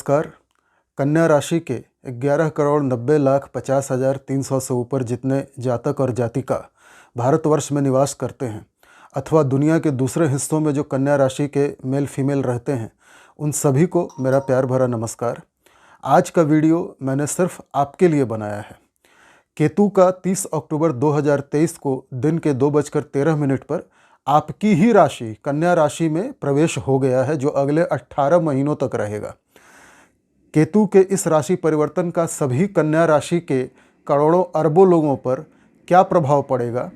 नमस्कार। कन्या राशि के 11,90,50,300 से ऊपर जितने जातक और जातिका भारतवर्ष में निवास करते हैं अथवा दुनिया के दूसरे हिस्सों में जो कन्या राशि के मेल फीमेल रहते हैं, उन सभी को मेरा प्यार भरा नमस्कार। आज का वीडियो मैंने सिर्फ आपके लिए बनाया है। केतु का 30 अक्टूबर 2023 को दिन के 2:13 पर आपकी ही राशि कन्या राशि में प्रवेश हो गया है, जो अगले 18 महीनों तक रहेगा। केतु के इस राशि परिवर्तन का सभी कन्या राशि के करोड़ों अरबों लोगों पर क्या प्रभाव पड़ेगा,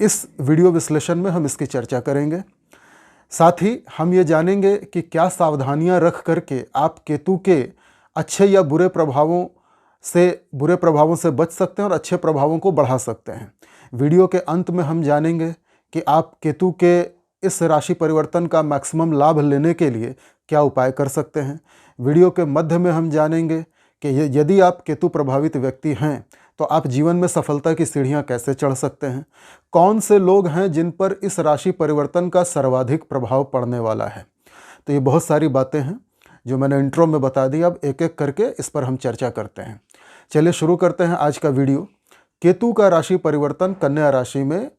इस वीडियो विश्लेषण में हम इसकी चर्चा करेंगे। साथ ही हम ये जानेंगे कि क्या सावधानियां रख करके आप केतु के अच्छे या बुरे प्रभावों से बच सकते हैं और अच्छे प्रभावों को बढ़ा सकते हैं। वीडियो के अंत में हम जानेंगे कि आप केतु के इस राशि परिवर्तन का मैक्सिमम लाभ लेने के लिए क्या उपाय कर सकते हैं। वीडियो के मध्य में हम जानेंगे कि यदि आप केतु प्रभावित व्यक्ति हैं तो आप जीवन में सफलता की सीढ़ियां कैसे चढ़ सकते हैं। कौन से लोग हैं जिन पर इस राशि परिवर्तन का सर्वाधिक प्रभाव पड़ने वाला है। तो ये बहुत सारी बातें हैं जो मैंने इंट्रो में बता दी। अब एक एक करके इस पर हम चर्चा करते हैं। चलिए शुरू करते हैं आज का वीडियो। केतु का राशि परिवर्तन कन्या राशि में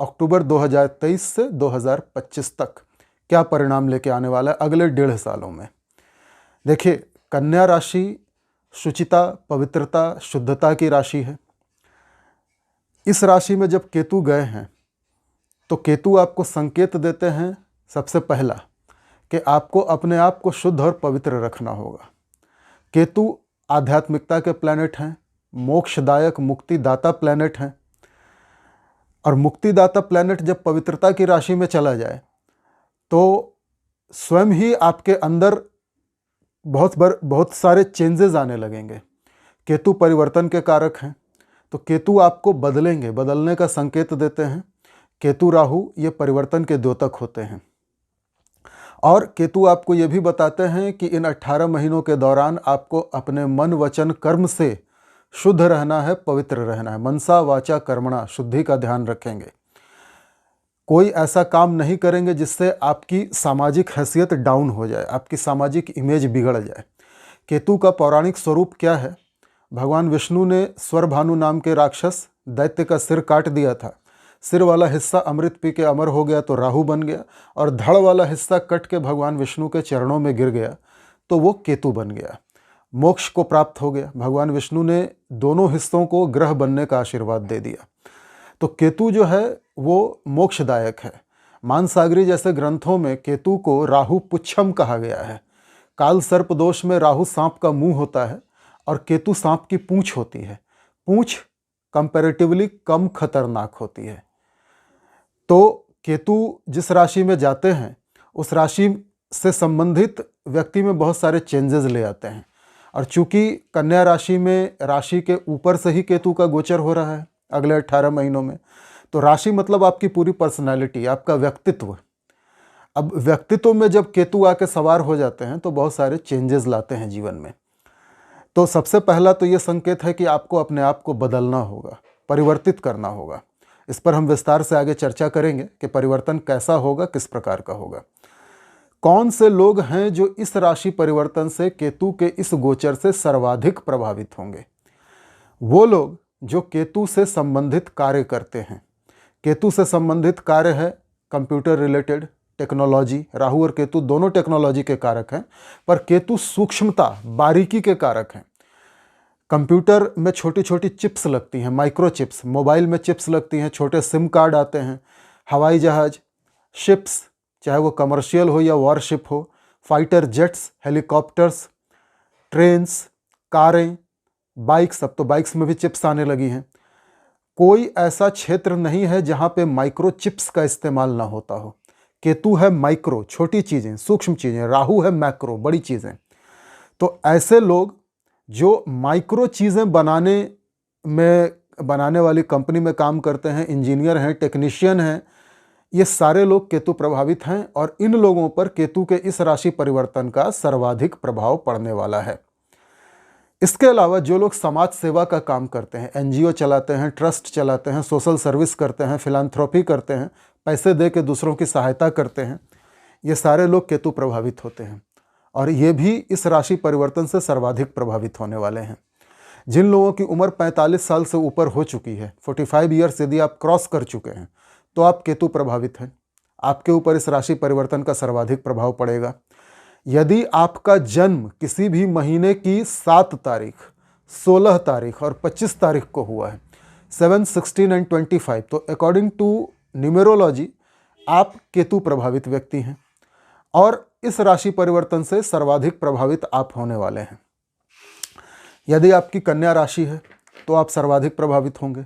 अक्टूबर 2023 से 2025 तक क्या परिणाम लेके आने वाला है अगले 1.5 सालों में। देखिए, कन्या राशि शुचिता, पवित्रता, शुद्धता की राशि है। इस राशि में जब केतु गए हैं तो केतु आपको संकेत देते हैं सबसे पहला कि आपको अपने आप को शुद्ध और पवित्र रखना होगा। केतु आध्यात्मिकता के प्लैनेट हैं, मोक्षदायक मुक्तिदाता प्लैनेट हैं, और मुक्तिदाता प्लैनेट जब पवित्रता की राशि में चला जाए तो स्वयं ही आपके अंदर बहुत सारे चेंजेस आने लगेंगे। केतु परिवर्तन के कारक हैं, तो केतु आपको बदलेंगे, बदलने का संकेत देते हैं। केतु राहु ये परिवर्तन के द्योतक होते हैं। और केतु आपको ये भी बताते हैं कि इन 18 महीनों के दौरान आपको अपने मन वचन कर्म से शुद्ध रहना है, पवित्र रहना है। मनसा वाचा कर्मणा, शुद्धि का ध्यान रखेंगे। कोई ऐसा काम नहीं करेंगे जिससे आपकी सामाजिक हैसियत डाउन हो जाए, आपकी सामाजिक इमेज बिगड़ जाए। केतु का पौराणिक स्वरूप क्या है? भगवान विष्णु ने स्वरभानु नाम के राक्षस दैत्य का सिर काट दिया था। सिर वाला हिस्सा अमृत पी के अमर हो गया तो राहु बन गया, और धड़ वाला हिस्सा कट के भगवान विष्णु के चरणों में गिर गया तो वो केतु बन गया। मोक्ष को प्राप्त हो गया। भगवान विष्णु ने दोनों हिस्सों को ग्रह बनने का आशीर्वाद दे दिया। तो केतु जो है वो मोक्षदायक है। मानसागरी जैसे ग्रंथों में केतु को राहु पुच्छम कहा गया है। काल सर्प दोष में राहु सांप का मुंह होता है और केतु सांप की पूंछ होती है। पूंछ कंपैरेटिवली कम खतरनाक होती है। तो केतु जिस राशि में जाते हैं उस राशि से संबंधित व्यक्ति में बहुत सारे चेंजेस ले आते हैं। और चूंकि कन्या राशि में राशि के ऊपर से ही केतु का गोचर हो रहा है अगले 18 महीनों में, तो राशि मतलब आपकी पूरी पर्सनालिटी, आपका व्यक्तित्व। अब व्यक्तित्व में जब केतु आके सवार हो जाते हैं तो बहुत सारे चेंजेस लाते हैं जीवन में। तो सबसे पहला तो ये संकेत है कि आपको अपने आप को बदलना होगा, परिवर्तित करना होगा। इस पर हम विस्तार से आगे चर्चा करेंगे कि परिवर्तन कैसा होगा, किस प्रकार का होगा। कौन से लोग हैं जो इस राशि परिवर्तन से, केतु के इस गोचर से सर्वाधिक प्रभावित होंगे? वो लोग जो केतु से संबंधित कार्य करते हैं। केतु से संबंधित कार्य है कंप्यूटर रिलेटेड, टेक्नोलॉजी। राहु और केतु दोनों टेक्नोलॉजी के कारक हैं, पर केतु सूक्ष्मता, बारीकी के कारक हैं। कंप्यूटर में छोटी छोटी चिप्स लगती हैं, माइक्रो चिप्स। मोबाइल में चिप्स लगती हैं, छोटे सिम कार्ड आते हैं। हवाई जहाज, शिप्स, चाहे वो कमर्शियल हो या वॉरशिप हो, फाइटर जेट्स, हेलीकॉप्टर्स, ट्रेन्स, कारें, बाइक्स। अब तो बाइक्स में भी चिप्स आने लगी हैं। कोई ऐसा क्षेत्र नहीं है जहां पे माइक्रो चिप्स का इस्तेमाल ना होता हो। केतु है माइक्रो, छोटी चीज़ें, सूक्ष्म चीज़ें। राहु है मैक्रो, बड़ी चीज़ें। तो ऐसे लोग जो माइक्रो चीज़ें बनाने वाली कंपनी में काम करते हैं, इंजीनियर हैं, टेक्नीशियन हैं, ये सारे लोग केतु प्रभावित हैं। और इन लोगों पर केतु के इस राशि परिवर्तन का सर्वाधिक प्रभाव पड़ने वाला है। इसके अलावा जो लोग समाज सेवा का काम करते हैं, एनजीओ चलाते हैं, ट्रस्ट चलाते हैं, सोशल सर्विस करते हैं, फिलांथ्रोपी करते हैं, पैसे दे के दूसरों की सहायता करते हैं, ये सारे लोग केतु प्रभावित होते हैं। और ये भी इस राशि परिवर्तन से सर्वाधिक प्रभावित होने वाले हैं। जिन लोगों की उम्र 45 साल से ऊपर हो चुकी है, 45 ईयर्स यदि आप क्रॉस कर चुके हैं, तो आप केतु प्रभावित हैं। आपके ऊपर इस राशि परिवर्तन का सर्वाधिक प्रभाव पड़ेगा। यदि आपका जन्म किसी भी महीने की 7 तारीख, 16 तारीख और 25 तारीख को हुआ है, 7, 16 एंड 25, तो अकॉर्डिंग टू न्यूमेरोलॉजी आप केतु प्रभावित व्यक्ति हैं और इस राशि परिवर्तन से सर्वाधिक प्रभावित आप होने वाले हैं। यदि आपकी कन्या राशि है तो आप सर्वाधिक प्रभावित होंगे।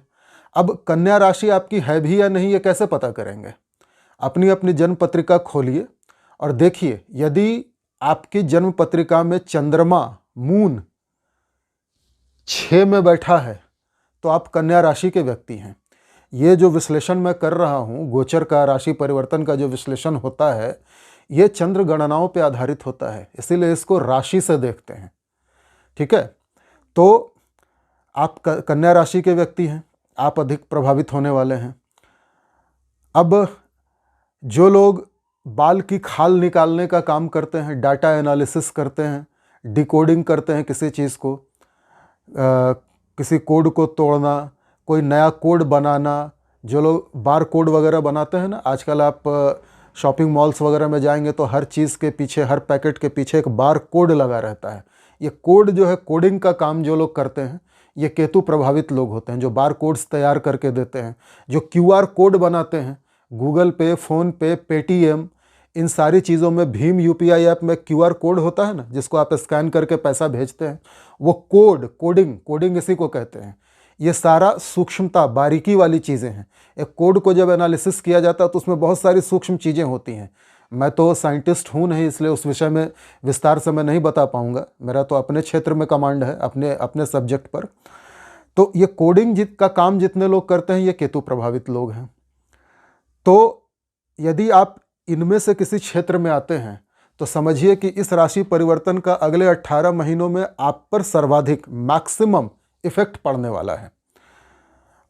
अब कन्या राशि आपकी है भी या नहीं, ये कैसे पता करेंगे? अपनी अपनी जन्म पत्रिका खोलिए और देखिए, यदि आपकी जन्म पत्रिका में चंद्रमा मून 6 में बैठा है तो आप कन्या राशि के व्यक्ति हैं। ये जो विश्लेषण मैं कर रहा हूँ, गोचर का, राशि परिवर्तन का जो विश्लेषण होता है, ये चंद्र गणनाओं पे आधारित होता है, इसीलिए इसको राशि से देखते हैं। ठीक है, तो आप कन्या राशि के व्यक्ति हैं, आप अधिक प्रभावित होने वाले हैं। अब जो लोग बाल की खाल निकालने का काम करते हैं, डाटा एनालिसिस करते हैं, डिकोडिंग करते हैं किसी चीज़ को, किसी कोड को तोड़ना, कोई नया कोड बनाना, जो लोग बार कोड वगैरह बनाते हैं ना, आजकल आप शॉपिंग मॉल्स वगैरह में जाएंगे तो हर चीज़ के पीछे, हर पैकेट के पीछे एक बार कोड लगा रहता है। ये कोड जो है, कोडिंग का काम जो लोग करते हैं, ये केतु प्रभावित लोग होते हैं, जो बार कोड्स तैयार करके देते हैं, जो QR कोड बनाते हैं, गूगल पे, फ़ोन पे, पेटीएम, इन सारी चीज़ों में, भीम UPI ऐप में QR कोड होता है ना, जिसको आप स्कैन करके पैसा भेजते हैं, वो कोडिंग इसी को कहते हैं। ये सारा सूक्ष्मता, बारीकी वाली चीज़ें हैं। एक कोड को जब एनालिसिस किया जाता है तो उसमें बहुत सारी सूक्ष्म चीज़ें होती हैं। मैं तो साइंटिस्ट हूँ नहीं, इसलिए उस विषय में विस्तार से मैं नहीं बता पाऊँगा। मेरा तो अपने क्षेत्र में कमांड है, अपने सब्जेक्ट पर। तो ये कोडिंग का काम जितने लोग करते हैं, ये केतु प्रभावित लोग हैं। तो यदि आप इनमें से किसी क्षेत्र में आते हैं तो समझिए कि इस राशि परिवर्तन का अगले 18 महीनों में आप पर सर्वाधिक, मैक्सिमम इफेक्ट पड़ने वाला है।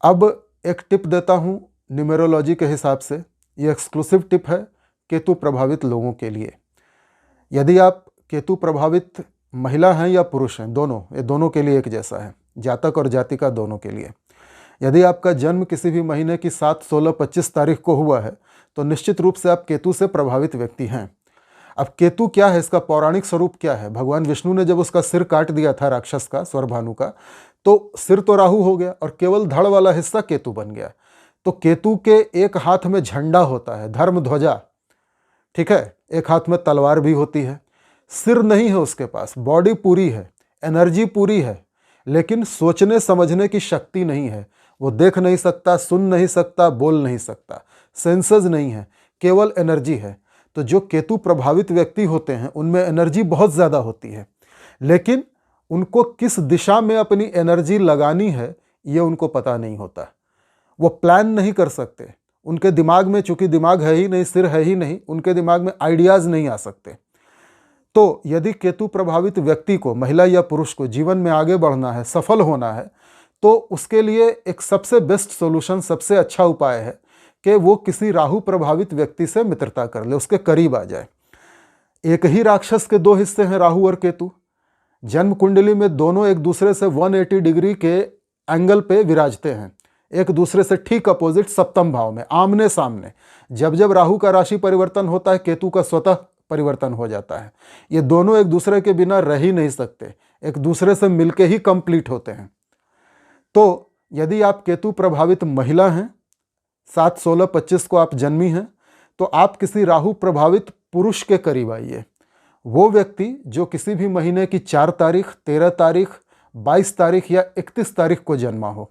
अब एक टिप देता हूँ न्यूमेरोलॉजी के हिसाब से, ये एक्सक्लूसिव टिप है केतु प्रभावित लोगों के लिए। यदि आप केतु प्रभावित महिला हैं या पुरुष हैं, दोनों, ये दोनों के लिए एक जैसा है, जातक और जातिका दोनों के लिए। यदि आपका जन्म किसी भी महीने की 7, 16, 25 तारीख को हुआ है तो निश्चित रूप से आप केतु से प्रभावित व्यक्ति हैं। अब केतु क्या है, इसका पौराणिक स्वरूप क्या है? भगवान विष्णु ने जब उसका सिर काट दिया था राक्षस का, स्वरभानु का, तो सिर तो राहु हो गया और केवल धड़ वाला हिस्सा केतु बन गया। तो केतु के एक हाथ में झंडा होता है, धर्म ध्वजा, ठीक है, एक हाथ में तलवार भी होती है। सिर नहीं है उसके पास, बॉडी पूरी है, एनर्जी पूरी है, लेकिन सोचने समझने की शक्ति नहीं है। वो देख नहीं सकता, सुन नहीं सकता, बोल नहीं सकता, सेंसेस नहीं है, केवल एनर्जी है। तो जो केतु प्रभावित व्यक्ति होते हैं उनमें एनर्जी बहुत ज़्यादा होती है, लेकिन उनको किस दिशा में अपनी एनर्जी लगानी है ये उनको पता नहीं होता। वो प्लान नहीं कर सकते, उनके दिमाग में, चूंकि दिमाग है ही नहीं, सिर है ही नहीं, उनके दिमाग में आइडियाज़ नहीं आ सकते। तो यदि केतु प्रभावित व्यक्ति को, महिला या पुरुष को, जीवन में आगे बढ़ना है, सफल होना है, तो उसके लिए एक सबसे बेस्ट सॉल्यूशन, सबसे अच्छा उपाय है कि वो किसी राहु प्रभावित व्यक्ति से मित्रता कर ले, उसके करीब आ जाए। एक ही राक्षस के दो हिस्से हैं, राहु और केतु। जन्म कुंडली में दोनों एक दूसरे से 180 डिग्री के एंगल पे विराजते हैं, एक दूसरे से ठीक अपोजिट, सप्तम भाव में, आमने सामने। जब जब राहु का राशि परिवर्तन होता है, केतु का स्वतः परिवर्तन हो जाता है। ये दोनों एक दूसरे के बिना रह ही नहीं सकते, एक दूसरे से मिलके ही कंप्लीट होते हैं। तो यदि आप केतु प्रभावित महिला हैं, 7, 16, 25 को आप जन्मी हैं, तो आप किसी राहु प्रभावित पुरुष के करीब आइए। वो व्यक्ति जो किसी भी महीने की 4 तारीख, 13 तारीख, 22 तारीख या 31 तारीख को जन्मा हो।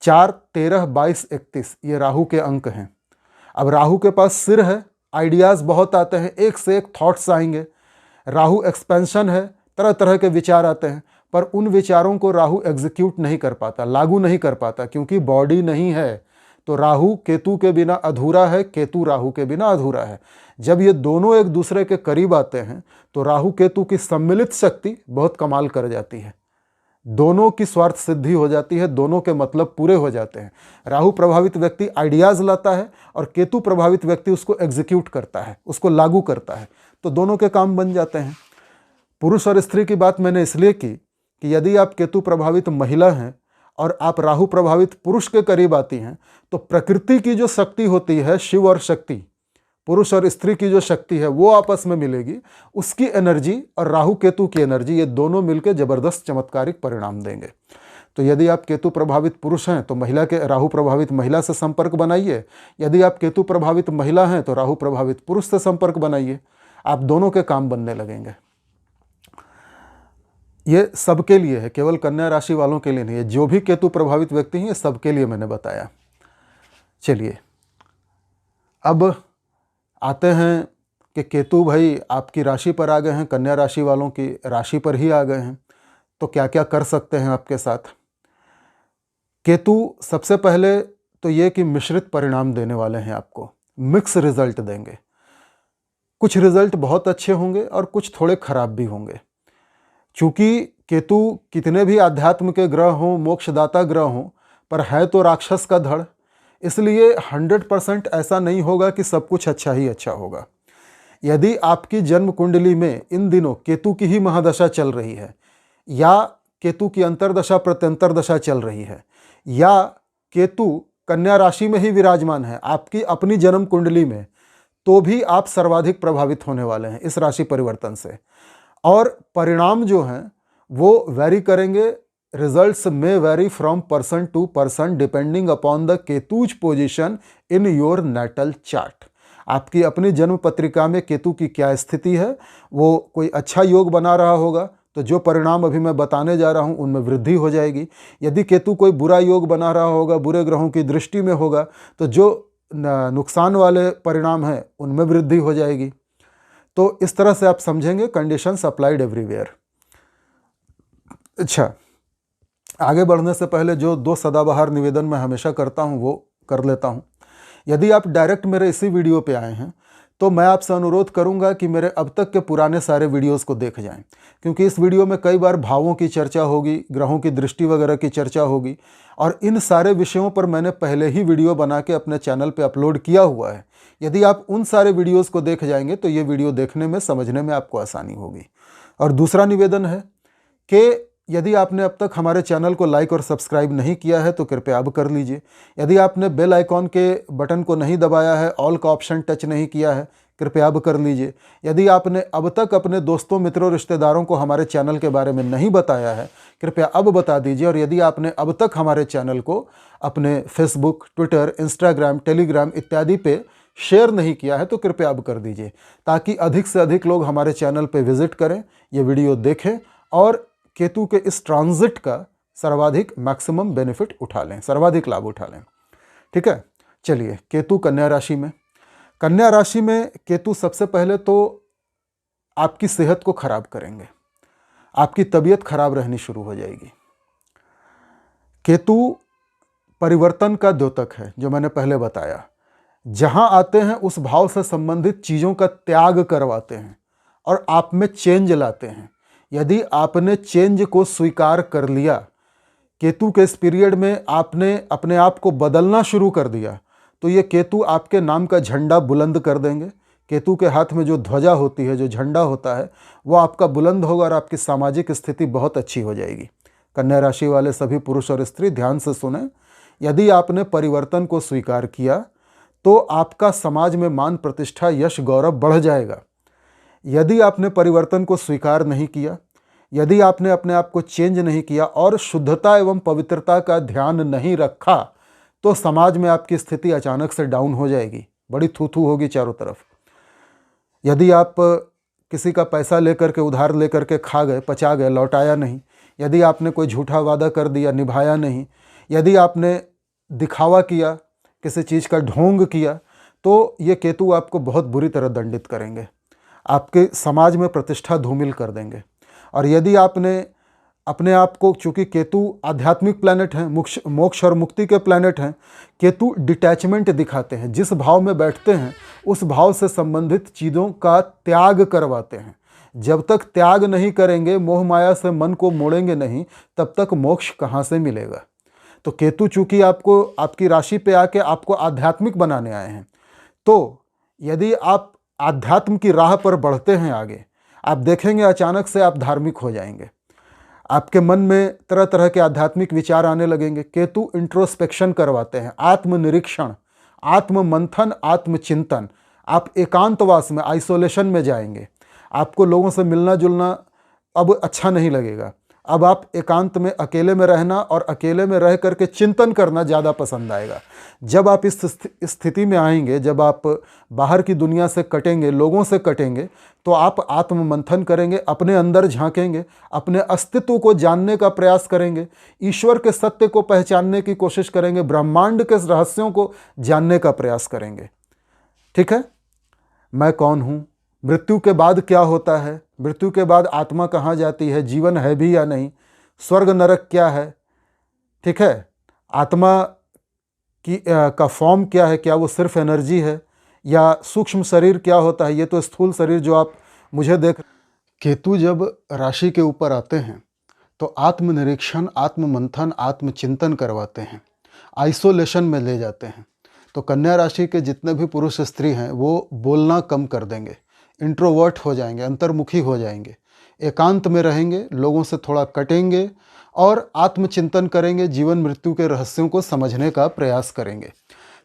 4, 13, 22, 31 ये राहु के अंक हैं। अब राहु के पास सिर है, आइडियाज़ बहुत आते हैं, एक से एक थॉट्स आएंगे। राहु एक्सपेंशन है, तरह तरह के विचार आते हैं, पर उन विचारों को राहु एग्जीक्यूट नहीं कर पाता, लागू नहीं कर पाता, क्योंकि बॉडी नहीं है। तो राहु केतु के बिना अधूरा है, केतु राहु के बिना अधूरा है। जब ये दोनों एक दूसरे के करीब आते हैं तो राहु केतु की सम्मिलित शक्ति बहुत कमाल कर जाती है। दोनों की स्वार्थ सिद्धि हो जाती है, दोनों के मतलब पूरे हो जाते हैं। राहु प्रभावित व्यक्ति आइडियाज़ लाता है और केतु प्रभावित व्यक्ति उसको एग्जीक्यूट करता है, उसको लागू करता है, तो दोनों के काम बन जाते हैं। पुरुष और स्त्री की बात मैंने इसलिए की कि यदि आप केतु प्रभावित महिला हैं और आप राहु प्रभावित पुरुष के करीब आती हैं, तो प्रकृति की जो शक्ति होती है, शिव और शक्ति, पुरुष और स्त्री की जो शक्ति है वो आपस में मिलेगी, उसकी एनर्जी और राहु केतु की एनर्जी, ये दोनों मिलकर जबरदस्त चमत्कारिक परिणाम देंगे। तो यदि आप केतु प्रभावित पुरुष हैं तो महिला के राहु प्रभावित महिला से संपर्क बनाइए, यदि आप केतु प्रभावित महिला हैं तो राहु प्रभावित पुरुष से संपर्क बनाइए, आप दोनों के काम बनने लगेंगे। ये सबके लिए है, केवल कन्या राशि वालों के लिए नहीं है। जो भी केतु प्रभावित व्यक्ति हैं, ये सबके लिए मैंने बताया। चलिए अब आते हैं कि केतु भाई आपकी राशि पर आ गए हैं, कन्या राशि वालों की राशि पर ही आ गए हैं, तो क्या क्या कर सकते हैं आपके साथ। केतु सबसे पहले तो ये कि मिश्रित परिणाम देने वाले हैं, आपको मिक्स रिजल्ट देंगे। कुछ रिजल्ट बहुत अच्छे होंगे और कुछ थोड़े खराब भी होंगे। चूँकि केतु कितने भी अध्यात्म के ग्रह हों, मोक्षदाता ग्रह हों, पर है तो राक्षस का धड़, इसलिए 100% ऐसा नहीं होगा कि सब कुछ अच्छा ही अच्छा होगा। यदि आपकी जन्म कुंडली में इन दिनों केतु की ही महादशा चल रही है, या केतु की अंतर्दशा प्रत्यंतर दशा चल रही है, या केतु कन्या राशि में ही विराजमान है आपकी अपनी जन्म कुंडली में, तो भी आप सर्वाधिक प्रभावित होने वाले हैं इस राशि परिवर्तन से। और परिणाम जो हैं वो वैरी करेंगे, रिजल्ट्स में vary from person to person depending upon the Ketu's position in your natal chart. आपकी अपनी जन्म पत्रिका में केतु की क्या स्थिति है, वो कोई अच्छा योग बना रहा होगा तो जो परिणाम अभी मैं बताने जा रहा हूँ उनमें वृद्धि हो जाएगी। यदि केतु कोई बुरा योग बना रहा होगा, बुरे ग्रहों की दृष्टि में होगा, तो जो नुकसान वाले परिणाम हैं उनमें वृद्धि हो जाएगी। तो इस तरह से आप समझेंगे कंडीशंस अप्लाइड एवरीवेयर। अच्छा, आगे बढ़ने से पहले जो 2 सदाबहार निवेदन मैं हमेशा करता हूं वो कर लेता हूं। यदि आप डायरेक्ट मेरे इसी वीडियो पे आए हैं तो मैं आपसे अनुरोध करूंगा कि मेरे अब तक के पुराने सारे वीडियोस को देख जाएं, क्योंकि इस वीडियो में कई बार भावों की चर्चा होगी, ग्रहों की दृष्टि वगैरह की चर्चा होगी, और इन सारे विषयों पर मैंने पहले ही वीडियो बना के अपने चैनल पर अपलोड किया हुआ है। यदि आप उन सारे वीडियोज़ को देख जाएंगे तो ये वीडियो देखने में, समझने में आपको आसानी होगी। और दूसरा निवेदन है कि यदि आपने अब तक हमारे चैनल को लाइक और सब्सक्राइब नहीं किया है तो कृपया अब कर लीजिए। यदि आपने बेल आइकॉन के बटन को नहीं दबाया है, ऑल का ऑप्शन टच नहीं किया है, कृपया अब कर लीजिए। यदि आपने अब तक अपने दोस्तों, मित्रों, रिश्तेदारों को हमारे चैनल के बारे में नहीं बताया है, कृपया अब बता दीजिए। और यदि आपने अब तक हमारे चैनल को अपने फेसबुक, ट्विटर, इंस्टाग्राम, टेलीग्राम इत्यादि पे शेयर नहीं किया है तो कृपया अब कर दीजिए, ताकि अधिक से अधिक लोग हमारे चैनल पे विजिट करें, ये वीडियो देखें और केतु के इस ट्रांजिट का सर्वाधिक मैक्सिमम बेनिफिट उठा लें, सर्वाधिक लाभ उठा लें। ठीक है, चलिए केतु कन्या राशि में। कन्या राशि में केतु सबसे पहले तो आपकी सेहत को खराब करेंगे, आपकी तबीयत खराब रहनी शुरू हो जाएगी। केतु परिवर्तन का द्योतक है, जो मैंने पहले बताया। जहां आते हैं उस भाव से संबंधित चीज़ों का त्याग करवाते हैं और आप में चेंज लाते हैं। यदि आपने चेंज को स्वीकार कर लिया, केतु के इस पीरियड में आपने अपने आप को बदलना शुरू कर दिया, तो ये केतु आपके नाम का झंडा बुलंद कर देंगे। केतु के हाथ में जो ध्वजा होती है, जो झंडा होता है, वो आपका बुलंद होगा और आपकी सामाजिक स्थिति बहुत अच्छी हो जाएगी। कन्या राशि वाले सभी पुरुष और स्त्री ध्यान से सुने। यदि आपने परिवर्तन को स्वीकार किया तो आपका समाज में मान, प्रतिष्ठा, यश, गौरव बढ़ जाएगा। यदि आपने परिवर्तन को स्वीकार नहीं किया, यदि आपने अपने आप को चेंज नहीं किया और शुद्धता एवं पवित्रता का ध्यान नहीं रखा, तो समाज में आपकी स्थिति अचानक से डाउन हो जाएगी, बड़ी थू-थू होगी चारों तरफ। यदि आप किसी का पैसा लेकर के, उधार लेकर के खा गए, पचा गए, लौटाया नहीं, यदि आपने कोई झूठा वादा कर दिया, निभाया नहीं, यदि आपने दिखावा किया, किसी चीज़ का ढोंग किया, तो ये केतु आपको बहुत बुरी तरह दंडित करेंगे, आपके समाज में प्रतिष्ठा धूमिल कर देंगे। और यदि आपने अपने आप को, चूँकि केतु आध्यात्मिक प्लैनेट हैं, मोक्ष और मुक्ति के प्लैनेट हैं, केतु डिटैचमेंट दिखाते हैं। जिस भाव में बैठते हैं उस भाव से संबंधित चीज़ों का त्याग करवाते हैं। जब तक त्याग नहीं करेंगे, मोह माया से मन को मोड़ेंगे नहीं, तब तक मोक्ष कहाँ से मिलेगा। तो केतु चूंकि आपको आपकी राशि पे आके आपको आध्यात्मिक बनाने आए हैं, तो यदि आप आध्यात्म की राह पर बढ़ते हैं आगे, आप देखेंगे अचानक से आप धार्मिक हो जाएंगे। आपके मन में तरह तरह के आध्यात्मिक विचार आने लगेंगे। केतु इंट्रोस्पेक्शन करवाते हैं, आत्मनिरीक्षण, आत्म मंथन, आत्मचिंतन। आप एकांतवास में, आइसोलेशन में जाएंगे। आपको लोगों से मिलना जुलना अब अच्छा नहीं लगेगा। अब आप एकांत में, अकेले में रहना और अकेले में रह करके चिंतन करना ज़्यादा पसंद आएगा। जब आप इस स्थिति में आएंगे, जब आप बाहर की दुनिया से कटेंगे, लोगों से कटेंगे, तो आप आत्म मंथन करेंगे, अपने अंदर झांकेंगे, अपने अस्तित्व को जानने का प्रयास करेंगे, ईश्वर के सत्य को पहचानने की कोशिश करेंगे, ब्रह्मांड के रहस्यों को जानने का प्रयास करेंगे। ठीक है, मैं कौन हूँ, मृत्यु के बाद क्या होता है, मृत्यु के बाद आत्मा कहाँ जाती है, जीवन है भी या नहीं, स्वर्ग नरक क्या है, ठीक है, आत्मा का फॉर्म क्या है, क्या वो सिर्फ एनर्जी है, या सूक्ष्म शरीर क्या होता है, ये तो स्थूल शरीर जो आप मुझे देख। केतु जब राशि के ऊपर आते हैं तो आत्मनिरीक्षण, आत्ममंथन, आत्मचिंतन करवाते हैं, आइसोलेशन में ले जाते हैं। तो कन्या राशि के जितने भी पुरुष स्त्री हैं वो बोलना कम कर देंगे, इंट्रोवर्ट हो जाएंगे, अंतर्मुखी हो जाएंगे, एकांत में रहेंगे, लोगों से थोड़ा कटेंगे और आत्मचिंतन करेंगे, जीवन मृत्यु के रहस्यों को समझने का प्रयास करेंगे।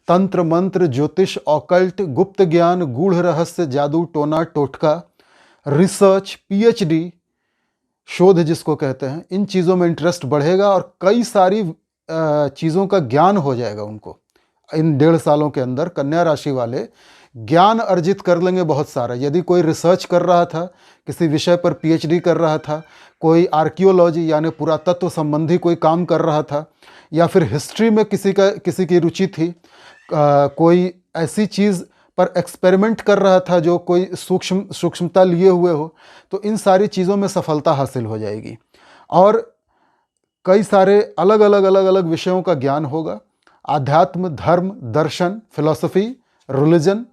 तंत्र मंत्र, ज्योतिष, ऑकल्ट, गुप्त ज्ञान, गूढ़ रहस्य, जादू टोना टोटका, रिसर्च, पीएचडी, शोध जिसको कहते हैं, इन चीज़ों में इंटरेस्ट बढ़ेगा और कई सारी चीज़ों का ज्ञान हो जाएगा उनको। इन 1.5 सालों के अंदर कन्या राशि वाले ज्ञान अर्जित कर लेंगे बहुत सारा। यदि कोई रिसर्च कर रहा था, किसी विषय पर पीएचडी कर रहा था, कोई आर्कियोलॉजी यानी पुरातत्व संबंधी कोई काम कर रहा था, या फिर हिस्ट्री में किसी की रुचि थी, कोई ऐसी चीज़ पर एक्सपेरिमेंट कर रहा था जो कोई सूक्ष्मता लिए हुए हो, तो इन सारी चीज़ों में सफलता हासिल हो जाएगी और कई सारे अलग अलग विषयों का ज्ञान होगा। आध्यात्म, धर्म, दर्शन, फिलॉसफी, रिलीजन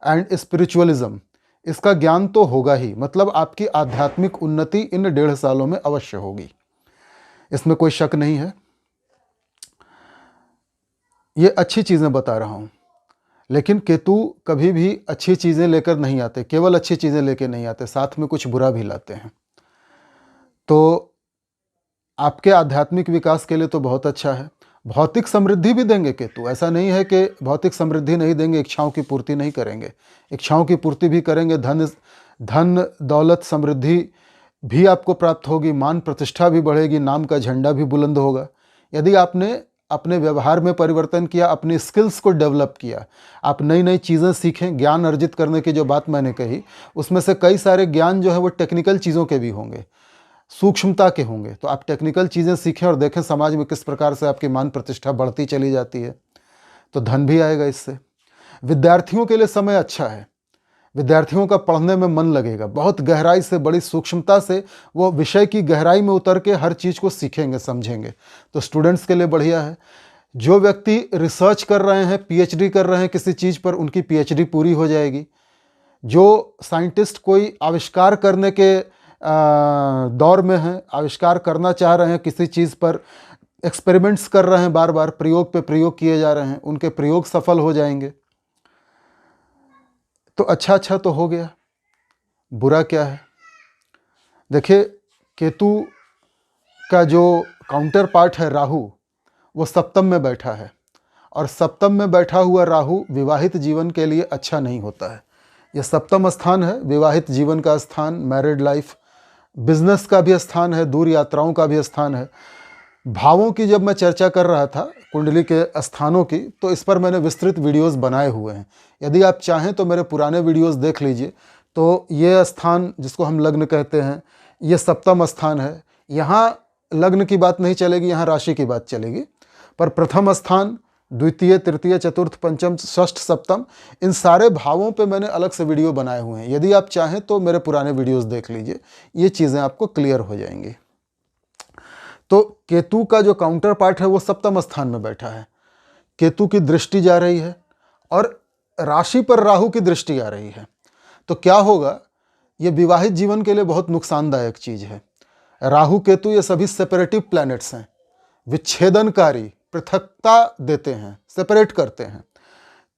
एंड स्पिरिचुअलिज्म, इसका ज्ञान तो होगा ही। मतलब आपकी आध्यात्मिक उन्नति इन 1.5 सालों में अवश्य होगी, इसमें कोई शक नहीं है। ये अच्छी चीज़ें बता रहा हूँ, लेकिन केतु कभी भी अच्छी चीज़ें लेकर नहीं आते, केवल अच्छी चीज़ें लेकर नहीं आते, साथ में कुछ बुरा भी लाते हैं। तो आपके आध्यात्मिक विकास के लिए तो बहुत अच्छा है। भौतिक समृद्धि भी देंगे केतु, ऐसा नहीं है कि भौतिक समृद्धि नहीं देंगे, इच्छाओं की पूर्ति नहीं करेंगे, इच्छाओं की पूर्ति भी करेंगे। धन दौलत समृद्धि भी आपको प्राप्त होगी, मान प्रतिष्ठा भी बढ़ेगी, नाम का झंडा भी बुलंद होगा। यदि आपने अपने व्यवहार में परिवर्तन किया, अपनी स्किल्स को डेवलप किया, आप नई नई चीज़ें सीखें, ज्ञान अर्जित करने की जो बात मैंने कही, उसमें से कई सारे ज्ञान जो है वो टेक्निकल चीज़ों के भी होंगे, सूक्ष्मता के होंगे। तो आप टेक्निकल चीज़ें सीखें और देखें समाज में किस प्रकार से आपकी मान प्रतिष्ठा बढ़ती चली जाती है, तो धन भी आएगा इससे। विद्यार्थियों के लिए समय अच्छा है, विद्यार्थियों का पढ़ने में मन लगेगा, बहुत गहराई से, बड़ी सूक्ष्मता से वो विषय की गहराई में उतर के हर चीज़ को सीखेंगे, समझेंगे, तो स्टूडेंट्स के लिए बढ़िया है। जो व्यक्ति रिसर्च कर रहे हैं, पीएचडी कर रहे हैं किसी चीज़ पर, उनकी पीएचडी पूरी हो जाएगी। जो साइंटिस्ट कोई आविष्कार करने के दौर में हैं, आविष्कार करना चाह रहे हैं, किसी चीज़ पर एक्सपेरिमेंट्स कर रहे हैं, बार बार प्रयोग पे प्रयोग किए जा रहे हैं, उनके प्रयोग सफल हो जाएंगे। तो अच्छा तो हो गया, बुरा क्या है? देखिए, केतु का जो काउंटर पार्ट है राहु, वो सप्तम में बैठा है, और सप्तम में बैठा हुआ राहु विवाहित जीवन के लिए अच्छा नहीं होता है। यह सप्तम स्थान है, विवाहित जीवन का स्थान, मैरिड लाइफ, बिजनेस का भी स्थान है, दूर यात्राओं का भी स्थान है। भावों की जब मैं चर्चा कर रहा था, कुंडली के स्थानों की, तो इस पर मैंने विस्तृत वीडियोस बनाए हुए हैं। यदि आप चाहें तो मेरे पुराने वीडियोस देख लीजिए। तो ये स्थान जिसको हम लग्न कहते हैं, ये सप्तम स्थान है। यहाँ लग्न की बात नहीं चलेगी, यहाँ राशि की बात चलेगी। पर प्रथम स्थान, द्वितीय, तृतीय, चतुर्थ, पंचम, षष्ठ, सप्तम, इन सारे भावों पे मैंने अलग से वीडियो बनाए हुए हैं। यदि आप चाहें तो मेरे पुराने वीडियोस देख लीजिए, ये चीज़ें आपको क्लियर हो जाएंगी। तो केतु का जो काउंटर पार्ट है वो सप्तम स्थान में बैठा है, केतु की दृष्टि जा रही है और राशि पर राहु की दृष्टि आ रही है। तो क्या होगा, ये विवाहित जीवन के लिए बहुत नुकसानदायक चीज़ है। राहु केतु ये सभी सेपरेटिव प्लैनेट्स हैं, विच्छेदनकारी, पृथकता देते हैं, सेपरेट करते हैं।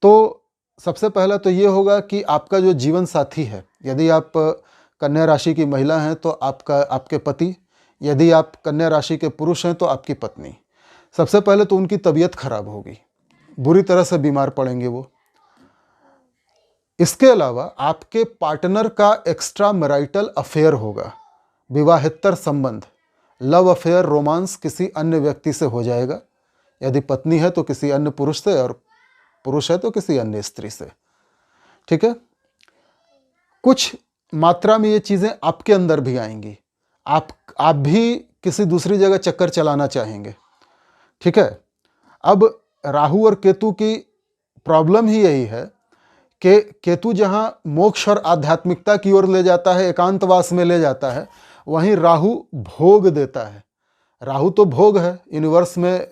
तो सबसे पहला तो ये होगा कि आपका जो जीवन साथी है, यदि आप कन्या राशि की महिला हैं तो आपके पति, यदि आप कन्या राशि के पुरुष हैं तो आपकी पत्नी। सबसे पहले तो उनकी तबीयत खराब होगी, बुरी तरह से बीमार पड़ेंगे वो। इसके अलावा आपके पार्टनर का एक्स्ट्रा मैरिटल अफेयर होगा, विवाहेतर संबंध, लव अफेयर, रोमांस किसी अन्य व्यक्ति से हो जाएगा। यदि पत्नी है तो किसी अन्य पुरुष से, और पुरुष है तो किसी अन्य स्त्री से। ठीक है, कुछ मात्रा में ये चीज़ें आपके अंदर भी आएंगी, आप भी किसी दूसरी जगह चक्कर चलाना चाहेंगे। ठीक है, अब राहु और केतु की प्रॉब्लम ही यही है कि केतु जहाँ मोक्ष और आध्यात्मिकता की ओर ले जाता है, एकांतवास में ले जाता है, वहीं राहु भोग देता है। राहु तो भोग है, यूनिवर्स में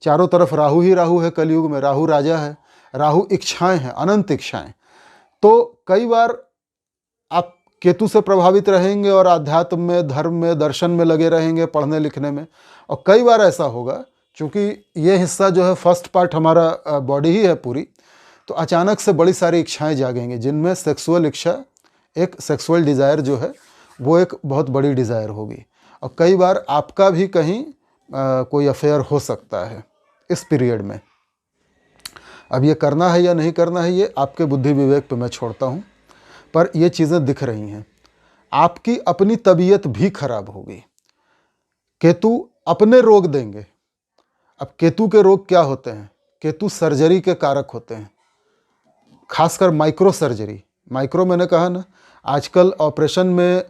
चारों तरफ राहु ही राहु है, कलयुग में राहु राजा है, राहु इच्छाएं हैं, अनंत इच्छाएं। तो कई बार आप केतु से प्रभावित रहेंगे और आध्यात्म में, धर्म में, दर्शन में लगे रहेंगे, पढ़ने लिखने में। और कई बार ऐसा होगा, चूँकि ये हिस्सा जो है फर्स्ट पार्ट हमारा बॉडी ही है पूरी, तो अचानक से बड़ी सारी इच्छाएं जागेंगी, जिनमें सेक्सुअल इच्छा, एक सेक्सुअल डिज़ायर जो है वो एक बहुत बड़ी डिज़ायर होगी। और कई बार आपका भी कहीं कोई अफेयर हो सकता है इस पीरियड में। अब ये करना है या नहीं करना है ये आपके बुद्धि विवेक पे मैं छोड़ता हूँ, पर ये चीज़ें दिख रही हैं। आपकी अपनी तबीयत भी खराब होगी, केतु अपने रोग देंगे। अब केतु के रोग क्या होते हैं? केतु सर्जरी के कारक होते हैं, खासकर माइक्रो सर्जरी। माइक्रो मैंने कहा ना, आजकल ऑपरेशन में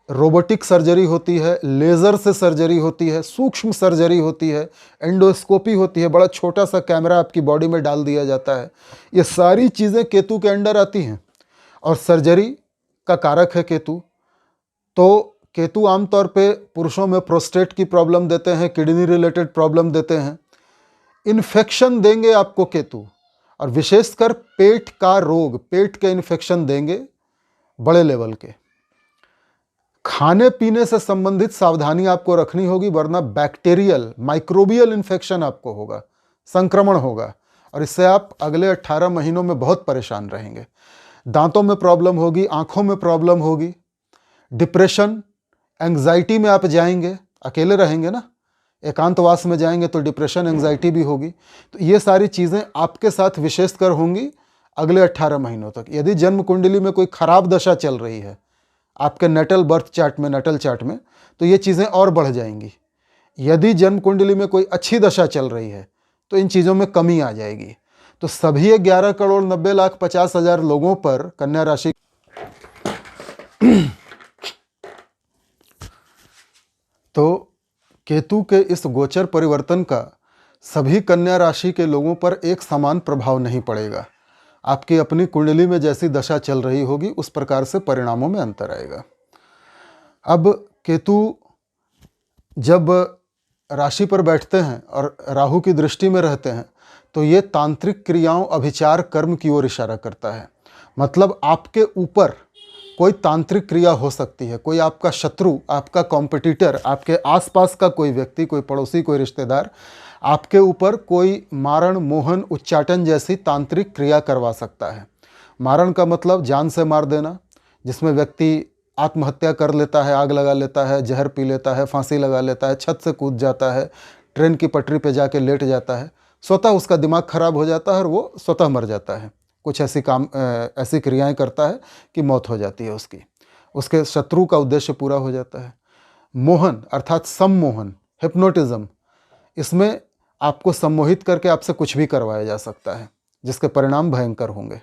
रोबोटिक सर्जरी होती है, लेज़र से सर्जरी होती है, सूक्ष्म सर्जरी होती है, एंडोस्कोपी होती है, बड़ा छोटा सा कैमरा आपकी बॉडी में डाल दिया जाता है। ये सारी चीज़ें केतु के अंडर आती हैं और सर्जरी का कारक है केतु। तो केतु आमतौर पे पुरुषों में प्रोस्टेट की प्रॉब्लम देते हैं, किडनी रिलेटेड प्रॉब्लम देते हैं, इन्फेक्शन देंगे आपको केतु, और विशेषकर पेट का रोग, पेट के इन्फेक्शन देंगे बड़े लेवल के। खाने पीने से संबंधित सावधानी आपको रखनी होगी, वरना बैक्टीरियल, माइक्रोबियल इन्फेक्शन आपको होगा, संक्रमण होगा, और इससे आप अगले 18 महीनों में बहुत परेशान रहेंगे। दांतों में प्रॉब्लम होगी, आंखों में प्रॉब्लम होगी, डिप्रेशन, एंग्जाइटी में आप जाएंगे, अकेले रहेंगे ना, एकांतवास में जाएंगे तो डिप्रेशन, एंग्जाइटी भी होगी। तो ये सारी चीज़ें आपके साथ विशेषकर होंगी अगले 18 महीनों तक। यदि जन्म कुंडली में कोई खराब दशा चल रही है आपके नटल बर्थ चार्ट में, नटल चार्ट में, तो ये चीज़ें और बढ़ जाएंगी। यदि जन्म कुंडली में कोई अच्छी दशा चल रही है तो इन चीज़ों में कमी आ जाएगी। तो सभी 11,90,50,000 लोगों पर कन्या राशि तो केतु के इस गोचर परिवर्तन का सभी कन्या राशि के लोगों पर एक समान प्रभाव नहीं पड़ेगा। आपकी अपनी कुंडली में जैसी दशा चल रही होगी उस प्रकार से परिणामों में अंतर आएगा। अब केतु जब राशि पर बैठते हैं और राहु की दृष्टि में रहते हैं तो ये तांत्रिक क्रियाओं, अभिचार, कर्म की ओर इशारा करता है। मतलब आपके ऊपर कोई तांत्रिक क्रिया हो सकती है, कोई आपका शत्रु, आपका कॉम्पिटिटर, आपके आसपास का कोई व्यक्ति, कोई पड़ोसी, कोई रिश्तेदार आपके ऊपर कोई मारण, मोहन, उच्चाटन जैसी तांत्रिक क्रिया करवा सकता है। मारण का मतलब जान से मार देना, जिसमें व्यक्ति आत्महत्या कर लेता है, आग लगा लेता है, जहर पी लेता है, फांसी लगा लेता है, छत से कूद जाता है, ट्रेन की पटरी पे जाके लेट जाता है, स्वतः उसका दिमाग खराब हो जाता है और वो स्वतः मर जाता है। कुछ ऐसी क्रियाएं करता है कि मौत हो जाती है उसकी, उसके शत्रु का उद्देश्य पूरा हो जाता है। मोहन अर्थात सम्मोहन, हिप्नोटिज्म, इसमें आपको सम्मोहित करके आपसे कुछ भी करवाया जा सकता है जिसके परिणाम भयंकर होंगे।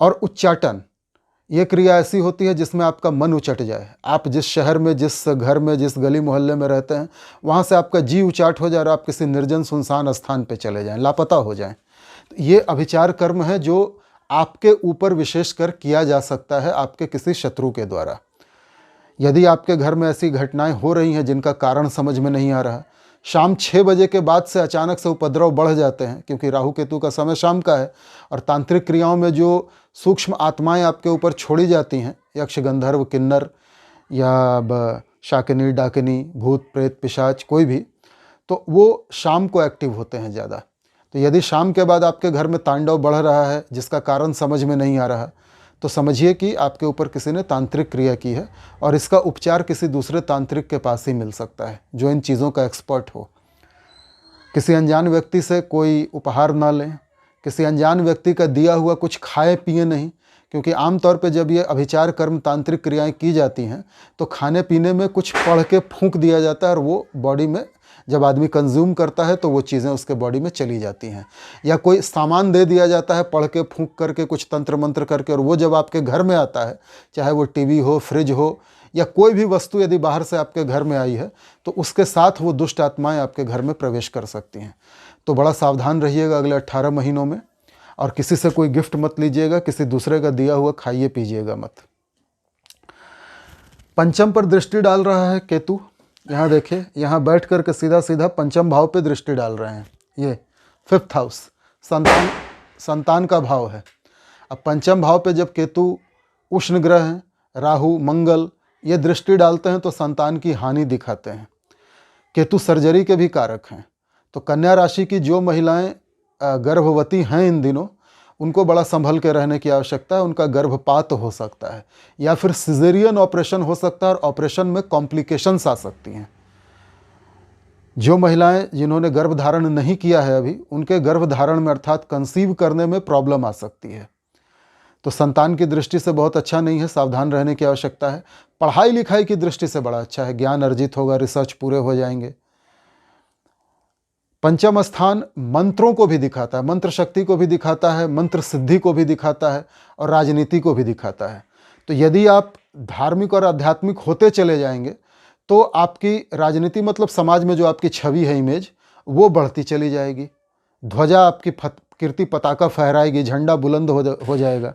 और उच्चाटन, ये क्रिया ऐसी होती है जिसमें आपका मन उचट जाए। आप जिस शहर में, जिस घर में, जिस गली मोहल्ले में रहते हैं वहाँ से आपका जी उचाट हो जाए और आप किसी निर्जन सुनसान स्थान पे चले जाएं, लापता हो जाएं। तो ये अभिचार कर्म है जो आपके ऊपर विशेषकर किया जा सकता है आपके किसी शत्रु के द्वारा। यदि आपके घर में ऐसी घटनाएं हो रही हैं जिनका कारण समझ में नहीं आ रहा, शाम 6 बजे के बाद से अचानक से उपद्रव बढ़ जाते हैं, क्योंकि राहु केतु का समय शाम का है, और तांत्रिक क्रियाओं में जो सूक्ष्म आत्माएं आपके ऊपर छोड़ी जाती हैं यक्ष गंधर्व किन्नर या शाकिनी डाकिनी भूत प्रेत पिशाच कोई भी, तो वो शाम को एक्टिव होते हैं ज़्यादा। तो यदि शाम के बाद आपके घर में तांडव बढ़ रहा है जिसका कारण समझ में नहीं आ रहा, तो समझिए कि आपके ऊपर किसी ने तांत्रिक क्रिया की है और इसका उपचार किसी दूसरे तांत्रिक के पास ही मिल सकता है जो इन चीज़ों का एक्सपर्ट हो। किसी अनजान व्यक्ति से कोई उपहार ना लें, किसी अनजान व्यक्ति का दिया हुआ कुछ खाए पिए नहीं, क्योंकि आमतौर पे जब ये अभिचार कर्म तांत्रिक क्रियाएं की जाती हैं तो खाने पीने में कुछ पढ़ के फूंक दिया जाता है और वो बॉडी में जब आदमी कंज्यूम करता है तो वो चीज़ें उसके बॉडी में चली जाती हैं। या कोई सामान दे दिया जाता है पढ़ के फूंक करके कुछ तंत्र मंत्र करके, और वो जब आपके घर में आता है, चाहे वो टीवी हो, फ्रिज हो या कोई भी वस्तु यदि बाहर से आपके घर में आई है, तो उसके साथ वो दुष्ट आत्माएं आपके घर में प्रवेश कर सकती हैं। तो बड़ा सावधान रहिएगा अगले 18 महीनों में, और किसी से कोई गिफ्ट मत लीजिएगा, किसी दूसरे का दिया हुआ खाइए पीजिएगा मत। पंचम पर दृष्टि डाल रहा है केतु। यहाँ देखिए, यहाँ बैठ करके सीधा सीधा पंचम भाव पे दृष्टि डाल रहे हैं। ये 5th हाउस संतान का भाव है। अब पंचम भाव पे जब केतु उष्ण ग्रह हैं, राहु मंगल ये दृष्टि डालते हैं तो संतान की हानि दिखाते हैं। केतु सर्जरी के भी कारक हैं। तो कन्या राशि की जो महिलाएं गर्भवती हैं इन दिनों, उनको बड़ा संभल के रहने की आवश्यकता है। उनका गर्भपात हो सकता है या फिर सिजेरियन ऑपरेशन हो सकता है और ऑपरेशन में कॉम्प्लिकेशंस आ सकती हैं। जो महिलाएं जिन्होंने गर्भधारण नहीं किया है अभी, उनके गर्भधारण में अर्थात कंसीव करने में प्रॉब्लम आ सकती है। तो संतान की दृष्टि से बहुत अच्छा नहीं है, सावधान रहने की आवश्यकता है। पढ़ाई लिखाई की दृष्टि से बड़ा अच्छा है, ज्ञान अर्जित होगा, रिसर्च पूरे हो जाएंगे। पंचम स्थान मंत्रों को भी दिखाता है, मंत्र शक्ति को भी दिखाता है, मंत्र सिद्धि को भी दिखाता है और राजनीति को भी दिखाता है। तो यदि आप धार्मिक और आध्यात्मिक होते चले जाएंगे तो आपकी राजनीति मतलब समाज में जो आपकी छवि है, इमेज, वो बढ़ती चली जाएगी। ध्वजा आपकी कीर्ति पताका फहराएगी, झंडा बुलंद हो जाएगा।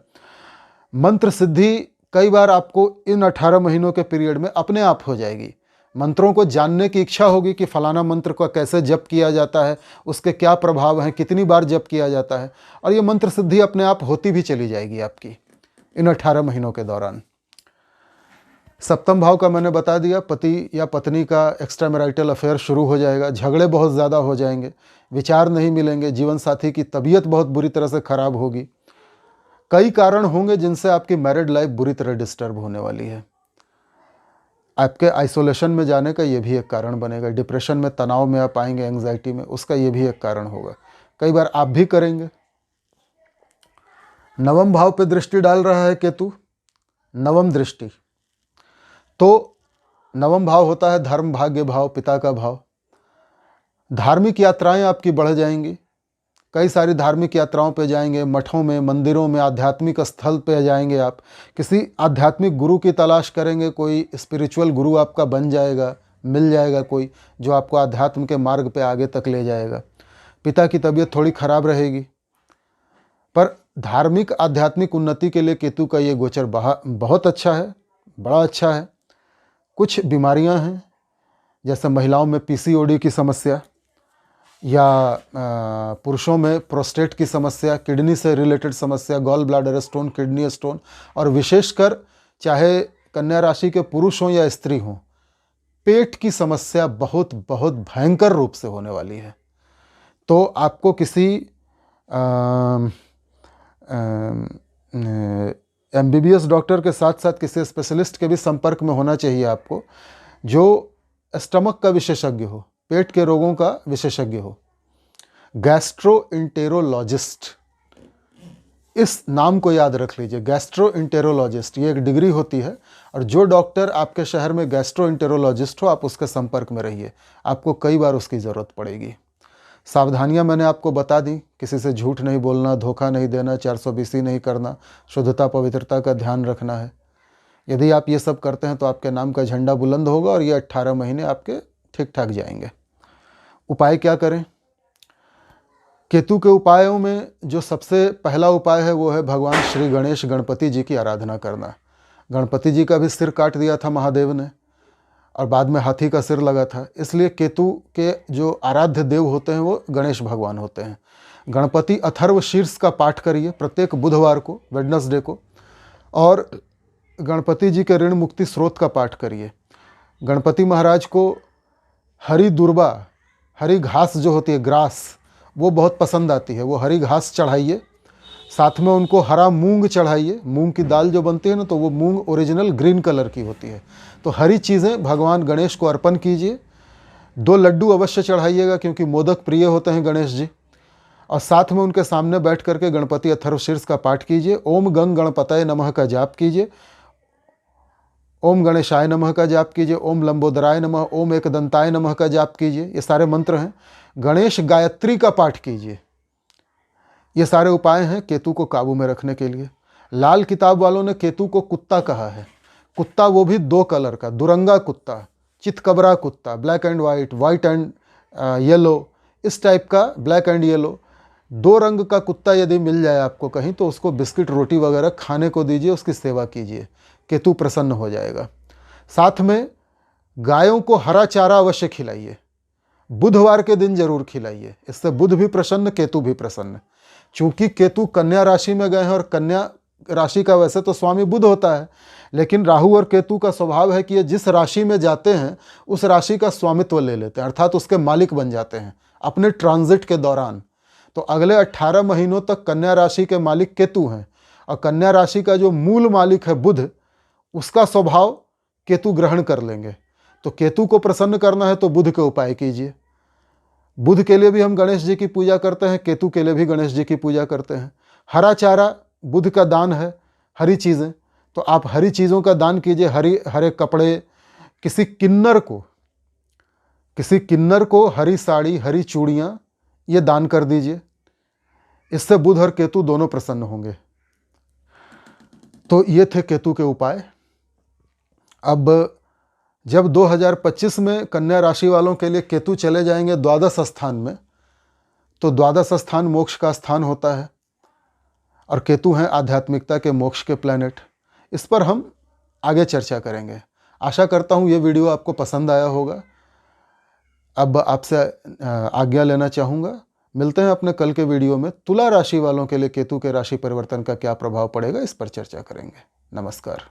मंत्र सिद्धि कई बार आपको इन 18 महीनों के पीरियड में अपने आप हो जाएगी। मंत्रों को जानने की इच्छा होगी कि फलाना मंत्र को कैसे जप किया जाता है, उसके क्या प्रभाव हैं, कितनी बार जप किया जाता है, और ये मंत्र सिद्धि अपने आप होती भी चली जाएगी आपकी इन 18 महीनों के दौरान। सप्तम भाव का मैंने बता दिया, पति या पत्नी का एक्स्ट्रा मैरिटल अफेयर शुरू हो जाएगा, झगड़े बहुत ज़्यादा हो जाएंगे, विचार नहीं मिलेंगे, जीवन साथी की तबीयत बहुत बुरी तरह से खराब होगी। कई कारण होंगे जिनसे आपकी मैरिड लाइफ बुरी तरह डिस्टर्ब होने वाली है। आपके आइसोलेशन में जाने का ये भी एक कारण बनेगा, डिप्रेशन में, तनाव में आप आएंगे, एंग्जाइटी में, उसका ये भी एक कारण होगा। कई बार आप भी करेंगे। नवम भाव पे दृष्टि डाल रहा है केतु, नवम दृष्टि। तो नवम भाव होता है धर्म भाग्य भाव, पिता का भाव। धार्मिक यात्राएं आपकी बढ़ जाएंगी, कई सारी धार्मिक यात्राओं पे जाएंगे, मठों में, मंदिरों में, आध्यात्मिक स्थल पे जाएंगे। आप किसी आध्यात्मिक गुरु की तलाश करेंगे, कोई स्पिरिचुअल गुरु आपका बन जाएगा, मिल जाएगा कोई जो आपको आध्यात्म के मार्ग पे आगे तक ले जाएगा। पिता की तबीयत थोड़ी खराब रहेगी, पर धार्मिक आध्यात्मिक उन्नति के लिए केतु का ये गोचर बहुत अच्छा है, बड़ा अच्छा है। कुछ बीमारियां हैं जैसे महिलाओं में पीसीओडी की समस्या, या पुरुषों में प्रोस्टेट की समस्या, किडनी से रिलेटेड समस्या, gall bladder stone, kidney stone, और विशेषकर चाहे कन्या राशि के पुरुष हों या स्त्री हों, पेट की समस्या बहुत बहुत भयंकर रूप से होने वाली है। तो आपको किसी एमबीबीएस डॉक्टर के साथ साथ किसी स्पेशलिस्ट के भी संपर्क में होना चाहिए आपको, जो स्टमक का विशेषज्ञ हो, पेट के रोगों का विशेषज्ञ हो। गैस्ट्रोइंटेरोलॉजिस्ट, इस नाम को याद रख लीजिए, गैस्ट्रोइंटेरोलॉजिस्ट। ये एक डिग्री होती है, और जो डॉक्टर आपके शहर में गैस्ट्रोइंटेरोलॉजिस्ट हो, आप उसके संपर्क में रहिए, आपको कई बार उसकी ज़रूरत पड़ेगी। सावधानियां मैंने आपको बता दी, किसी से झूठ नहीं बोलना, धोखा नहीं देना, 420 नहीं करना, शुद्धता पवित्रता का ध्यान रखना है। यदि आप ये सब करते हैं तो आपके नाम का झंडा बुलंद होगा और ये 18 महीने आपके ठीक ठाक जाएंगे। उपाय क्या करें? केतु के उपायों में जो सबसे पहला उपाय है वो है भगवान श्री गणेश गणपति जी की आराधना करना। गणपति जी का भी सिर काट दिया था महादेव ने, और बाद में हाथी का सिर लगा था, इसलिए केतु के जो आराध्य देव होते हैं वो गणेश भगवान होते हैं। गणपति अथर्व शीर्ष का पाठ करिए प्रत्येक बुधवार को, वेडनेसडे को, और गणपति जी के ऋण मुक्ति स्रोत का पाठ करिए। गणपति महाराज को हरी दुर्बा, हरी घास जो होती है, ग्रास, वो बहुत पसंद आती है। वो हरी घास चढ़ाइए, साथ में उनको हरा मूंग चढ़ाइए। मूंग की दाल जो बनती है ना, तो वो मूंग ओरिजिनल ग्रीन कलर की होती है। तो हरी चीज़ें भगवान गणेश को अर्पण कीजिए। 2 लड्डू अवश्य चढ़ाइएगा, क्योंकि मोदक प्रिय होते हैं गणेश जी। और साथ में उनके सामने बैठ करके गणपति अथर्वशीर्ष का पाठ कीजिए। ओम गंग गणपतये नमः का जाप कीजिए। ओम गणेशाय नमः का जाप कीजिए। ओम लंबोदराय नमः, ओम एकदंताय नमः का जाप कीजिए। ये सारे मंत्र हैं। गणेश गायत्री का पाठ कीजिए। ये सारे उपाय हैं केतु को काबू में रखने के लिए। लाल किताब वालों ने केतु को कुत्ता कहा है। कुत्ता वो भी 2 कलर का, दुरंगा कुत्ता, चितकबरा कुत्ता, black and white, white and yellow, इस टाइप का, ब्लैक एंड येलो 2 रंग का कुत्ता यदि मिल जाए आपको कहीं, तो उसको बिस्किट रोटी वगैरह खाने को दीजिए, उसकी सेवा कीजिए, केतु प्रसन्न हो जाएगा। साथ में गायों को हरा चारा अवश्य खिलाइए। बुधवार के दिन जरूर खिलाइए। इससे बुध भी प्रसन्न, केतु भी प्रसन्न। चूंकि केतु कन्या राशि में गए हैं, और कन्या राशि का वैसे तो स्वामी बुध होता है, लेकिन राहु और केतु का स्वभाव है कि ये जिस राशि में जाते हैं उस राशि का स्वामित्व ले लेते हैं, अर्थात उसके मालिक बन जाते हैं अपने ट्रांजिट के दौरान। तो अगले 18 महीनों तक कन्या राशि के मालिक केतु हैं, और कन्या राशि का जो मूल मालिक है बुध, उसका स्वभाव केतु ग्रहण कर लेंगे। तो केतु को प्रसन्न करना है तो बुध के उपाय कीजिए। बुध के लिए भी हम गणेश जी की पूजा करते हैं, केतु के लिए भी गणेश जी की पूजा करते हैं। हरा चारा बुध का दान है, हरी चीज़ें, तो आप हरी चीज़ों का दान कीजिए। हरे कपड़े, किसी किन्नर को हरी साड़ी, हरी चूड़ियाँ, ये दान कर दीजिए। इससे बुध और केतु दोनों प्रसन्न होंगे। तो ये थे केतु के उपाय। अब जब 2025 में कन्या राशि वालों के लिए केतु चले जाएंगे द्वादश स्थान में, तो द्वादश स्थान मोक्ष का स्थान होता है, और केतु हैं आध्यात्मिकता के, मोक्ष के प्लैनेट। इस पर हम आगे चर्चा करेंगे। आशा करता हूँ ये वीडियो आपको पसंद आया होगा। अब आपसे आज्ञा लेना चाहूँगा। मिलते हैं अपने कल के वीडियो में। तुला राशि वालों के लिए केतु के राशि परिवर्तन का क्या प्रभाव पड़ेगा, इस पर चर्चा करेंगे। नमस्कार।